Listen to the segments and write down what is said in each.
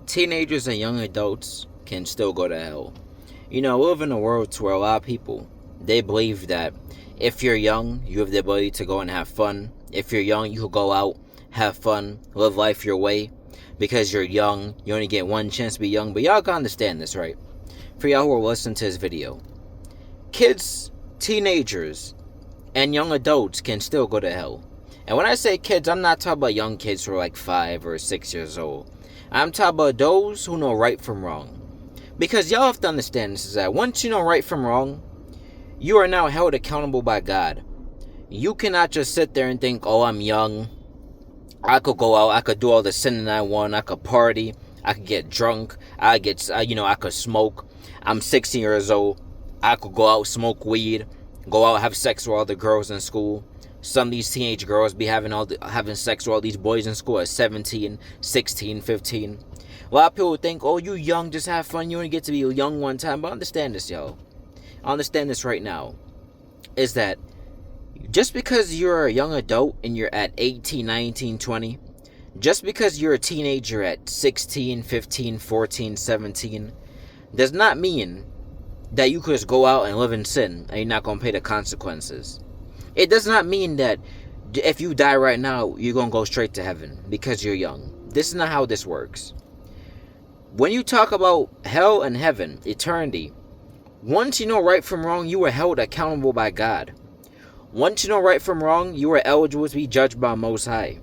teenagers and young adults can still go to hell. We live in a world where a lot of people, they believe that if you're young, you have the ability to go and have fun. If you're young, you can go out, have fun, live life your way. Because you're young, you only get one chance to be young. But y'all can understand this, right? For y'all who are listening to this video, kids, teenagers, and young adults can still go to hell. And when I say kids, I'm not talking about young kids who are like 5 or 6 years old. I'm talking about those who know right from wrong. Because y'all have to understand this, is that once you know right from wrong, you are now held accountable by God. You cannot just sit there and think, oh, I'm young. I could go out, I could do all the sinning I want, I could party, I could get drunk, I could smoke. I'm 16 years old, I could go out, smoke weed, go out, have sex with all the girls in school. Some of these teenage girls be having sex with all these boys in school at 17, 16, 15. A lot of people think, oh, you young, just have fun, you only get to be young one time. But understand this, y'all. Understand this right now. Is that just because you're a young adult and you're at 18, 19, 20, just because you're a teenager at 16, 15, 14, 17, does not mean that you could just go out and live in sin and you're not going to pay the consequences. It does not mean that if you die right now, you're going to go straight to heaven because you're young. This is not how this works. When you talk about hell and heaven, eternity, once you know right from wrong, you are held accountable by God. Once you know right from wrong, you are eligible to be judged by Most High.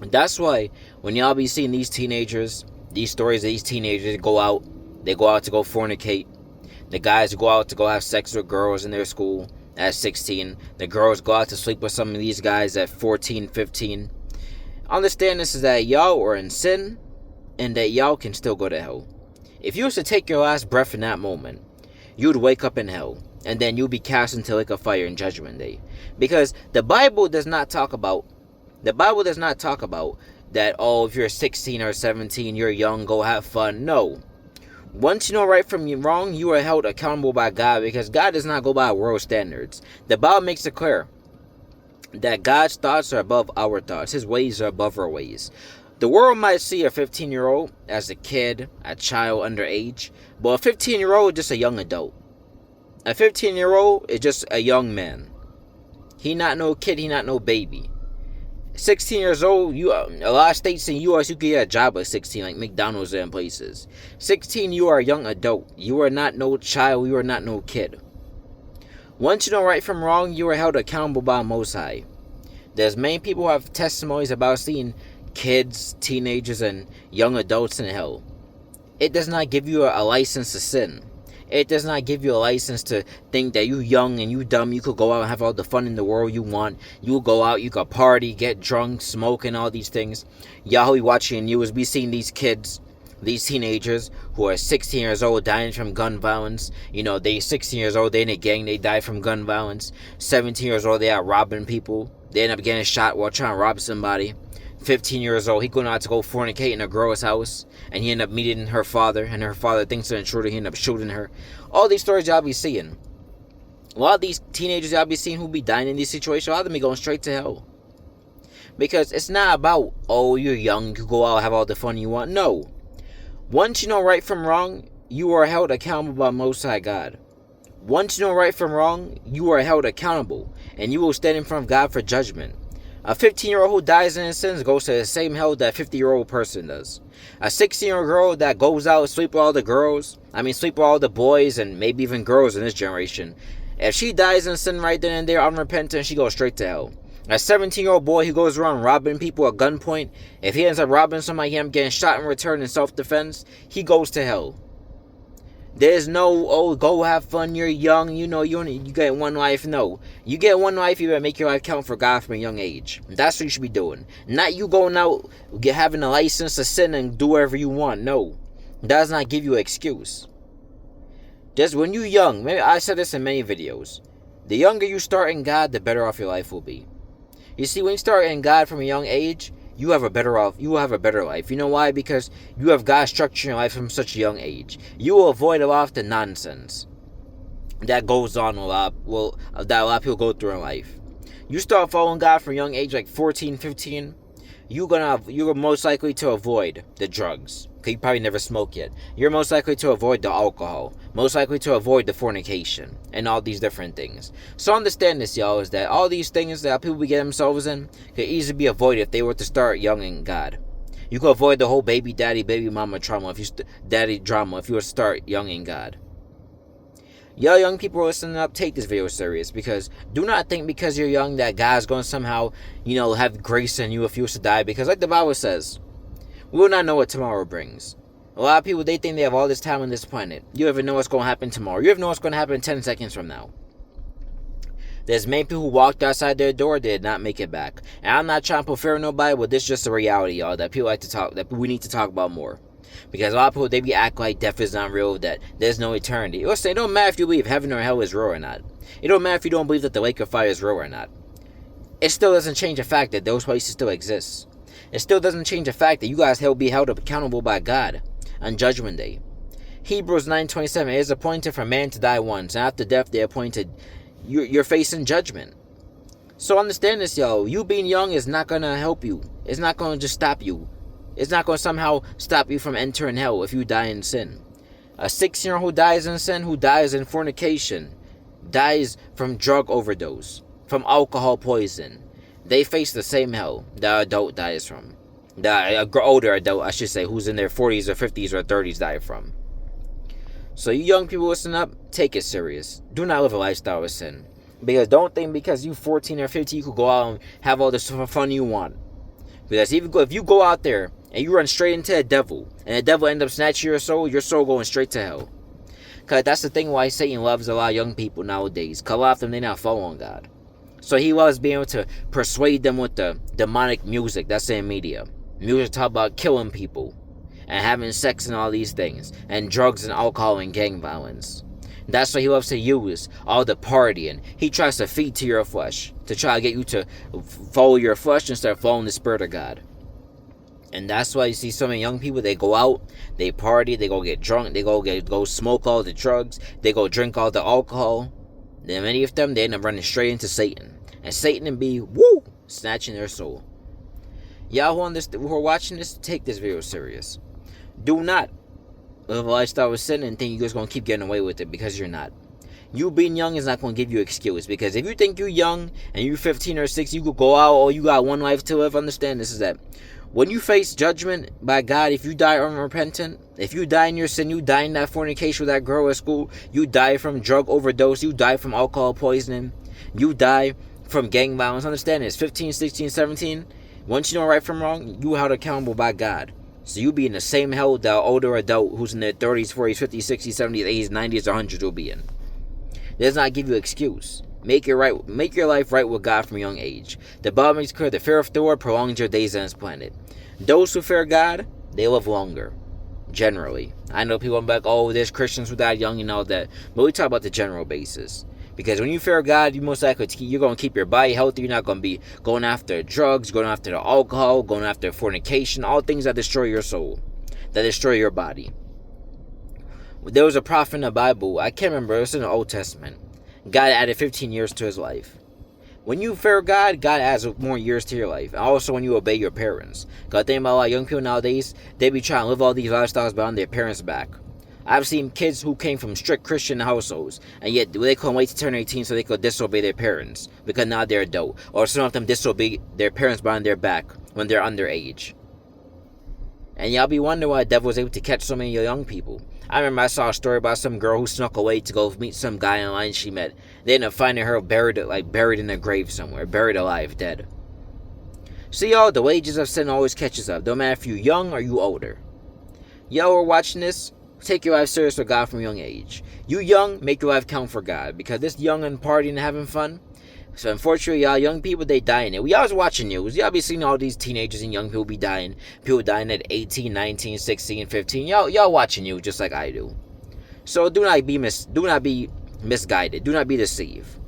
That's why when y'all be seeing these teenagers, these stories of these teenagers go out to go fornicate. The guys who go out to go have sex with girls in their school at 16. The girls go out to sleep with some of these guys at 14, 15. Understand this, is that y'all are in sin and that y'all can still go to hell. If you was to take your last breath in that moment, you'd wake up in hell. And then you'll be cast into lake of fire in judgment day. Because the Bible does not talk about that, oh, if you're 16 or 17, you're young, go have fun. No. Once you know right from wrong, you are held accountable by God, because God does not go by world standards. The Bible makes it clear that God's thoughts are above our thoughts. His ways are above our ways. The world might see a 15-year-old as a kid, a child underage, but a 15-year-old is just a young adult. A 15-year-old is just a young man. He not no kid, he not no baby. 16 years old, a lot of states in U.S. you can get a job at 16, like McDonald's and places. 16, you are a young adult. You are not no child, you are not no kid. Once you know right from wrong, you are held accountable by Most High. There's many people who have testimonies about seeing kids, teenagers, and young adults in hell. It does not give you a license to sin. It does not give you a license to think that you young and you dumb. You could go out and have all the fun in the world you want. You go out, you could party, get drunk, smoke, and all these things. Y'all be watching news, be seeing these kids, these teenagers who are 16 years old dying from gun violence. They 16 years old, they in a gang, they die from gun violence. 17 years old, they are robbing people. They end up getting shot while trying to rob somebody. 15 years old, he going out to go fornicate in a girl's house, and he end up meeting her father, and her father thinks an intruder, he end up shooting her. All these stories y'all be seeing. A lot of these teenagers y'all be seeing who be dying in these situations, a lot of them be going straight to hell. Because it's not about, oh, you're young, you go out, have all the fun you want. No. Once you know right from wrong, you are held accountable by Most High God. Once you know right from wrong, you are held accountable, and you will stand in front of God for judgment. A 15-year-old who dies in his sins goes to the same hell that a 50-year-old person does. A 16-year-old girl that goes out, sleep with all the boys, and maybe even girls in this generation. If she dies in sin right then and there, unrepentant, she goes straight to hell. A 17-year-old boy who goes around robbing people at gunpoint, if he ends up robbing somebody, him getting shot in return in self-defense, he goes to hell. There's no, oh, go have fun, you're young, you get one life. No. You get one life, you better make your life count for God from a young age. That's what you should be doing. Not you going out, having a license to sin and do whatever you want. No. That does not give you an excuse. Just when you're young, maybe I said this in many videos, the younger you start in God, the better off your life will be. You see, when you start in God from a young age, you will have a better life. You know why? Because you have God structuring your life from such a young age. You will avoid a lot of the nonsense that goes on that a lot of people go through in life. You start following God from a young age, like 14, 15, you're most likely to avoid the drugs. Cause you probably never smoked yet. You're most likely to avoid the alcohol. Most likely to avoid the fornication and all these different things. So understand this, y'all, is that all these things that people get themselves in could easily be avoided if they were to start young in God. You could avoid the whole baby daddy, baby mama trauma if you were to start young in God. Y'all young people listening up, take this video serious, because do not think because you're young that God's going to somehow, have grace in you if you was to die, because like the Bible says, we will not know what tomorrow brings. A lot of people, they think they have all this time on this planet. You even know what's going to happen tomorrow. You even know what's going to happen 10 seconds from now. There's many people who walked outside their door, did not make it back. And I'm not trying to put fear in nobody, but this is just a reality, y'all, that people like to talk, that we need to talk about more. Because a lot of people, they be act like death is not real, that there's no eternity. It'll say, it don't matter if you believe heaven or hell is real or not. It don't matter if you don't believe that the lake of fire is real or not. It still doesn't change the fact that those places still exist. It still doesn't change the fact that you guys will be held accountable by God on Judgment Day. Hebrews 9:27, it is appointed for man to die once, and after death they appointed, you're facing judgment. So understand this, y'all. You being young is not going to help you. It's not going to just stop you. It's not going to somehow stop you from entering hell if you die in sin. A 6-year-old who dies in sin, who dies in fornication, dies from drug overdose, from alcohol poison. They face the same hell the adult dies from. The older adult, I should say, who's in their 40s or 50s or 30s die from. So you young people listen up, take it serious. Do not live a lifestyle of sin. Because don't think because you 14 or 15 you could go out and have all the fun you want. Because if you go out there and you run straight into the devil, and the devil ends up snatching your soul going straight to hell. Because that's the thing why Satan loves a lot of young people nowadays. Because a lot of them, they're not following God. So he loves being able to persuade them with the demonic music that's in media. Music talk about killing people, and having sex and all these things, and drugs and alcohol and gang violence. That's what he loves to use, all the partying. He tries to feed to your flesh, to try to get you to follow your flesh instead of following the Spirit of God. And that's why you see so many young people, they go out, they party, they go get drunk, they go smoke all the drugs, they go drink all the alcohol. Then many of them, they end up running straight into Satan. And Satan be, snatching their soul. Y'all who are watching this, take this video serious. Do not live a lifestyle of sin and think you're just going to keep getting away with it, because you're not. You being young is not going to give you an excuse, because if you think you're young and you're 15 or 16, you could go out or you got one life to live, understand this is that when you face judgment by God, if you die unrepentant, if you die in your sin, you die in that fornication with that girl at school, you die from drug overdose, you die from alcohol poisoning, you die from gang violence, understand this, 15, 16, 17, once you know right from wrong, you are held accountable by God. So you be in the same hell that an older adult who's in their 30s, 40s, 50s, 60s, 70s, 80s, 90s, or 100s will be in. It does not give you an excuse. Make your life right with God from a young age. The Bible makes clear the fear of the Lord prolongs your days on this planet. Those who fear God, they live longer. Generally. I know people are like, oh, there's Christians who died young and all that. But we talk about the general basis. Because when you fear God, you most likely you're going to keep your body healthy. You're not going to be going after drugs, going after the alcohol, going after fornication, all things that destroy your soul, that destroy your body. There was a prophet in the Bible, I can't remember, it was in the Old Testament. God added 15 years to his life. When you fear God, God adds more years to your life. And also when you obey your parents. Because I think about a lot of young people nowadays, they be trying to live all these lifestyles behind their parents' back. I've seen kids who came from strict Christian households, and yet they couldn't wait to turn 18 so they could disobey their parents, because now they're adult. Or some of them disobey their parents behind their back when they're underage. And y'all be wondering why the devil was able to catch so many young people. I remember I saw a story about some girl who snuck away to go meet some guy online she met. They ended up finding her buried in a grave somewhere, buried alive, dead. See, y'all, the wages of sin always catches up, no matter if you young or you older. Y'all who are watching this, take your life serious with God from a young age. You young, make your life count for God, because this young and partying and having fun. So unfortunately, y'all young people, they die in it. We always watching news. Y'all be seeing all these teenagers and young people be dying. People dying at 18, 19, 16, 15. Y'all watching news just like I do. So do not be misguided. Do not be deceived.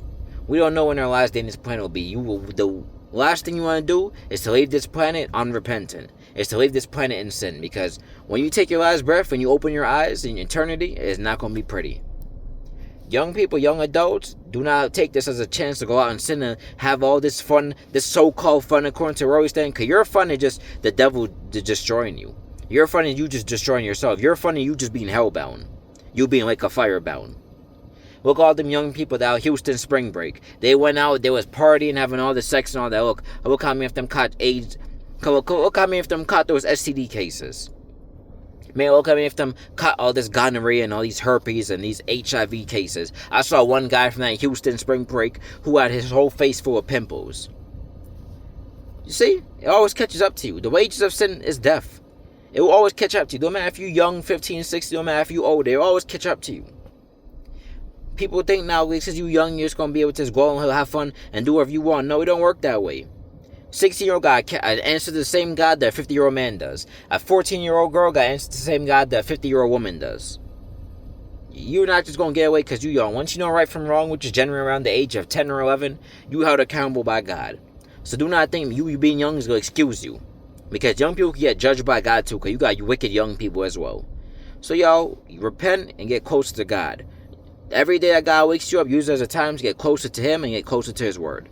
We don't know when our last day on this planet will be. The last thing you want to do is to leave this planet unrepentant. Is to leave this planet in sin. Because when you take your last breath, when you open your eyes in eternity, it is not going to be pretty. Young people, young adults, Do not take this as a chance to go out and sin and have all this fun, this so-called fun according to Rory Stan, because your fun is just the devil destroying you. Your fun is you just destroying yourself. Your fun is you just being hellbound. You being like a firebound. Look at all them young people that Houston spring break. They went out, they was partying, having all the sex and all that. Look how many of them caught AIDS. Look how many of them caught those STD cases. Man, look how many of them caught all this gonorrhea and all these herpes and these HIV cases. I saw one guy from that Houston spring break who had his whole face full of pimples. You see? It always catches up to you. The wages of sin is death. It will always catch up to you. Don't matter if you're young, 15, 16, don't matter if you're old. It will always catch up to you. People think now, because you're young, you're just going to be able to just go and have fun and do whatever you want. No, it don't work that way. 16-year-old guy answers the same God that a 50-year-old man does. A 14-year-old girl got answers the same God that a 50-year-old woman does. You're not just going to get away because you're young. Once you know right from wrong, which is generally around the age of 10 or 11, you're held accountable by God. So do not think you being young is going to excuse you. Because young people can get judged by God too, because you got wicked young people as well. So y'all, repent and get closer to God. Every day that God wakes you up, use it as a time to get closer to Him and get closer to His Word.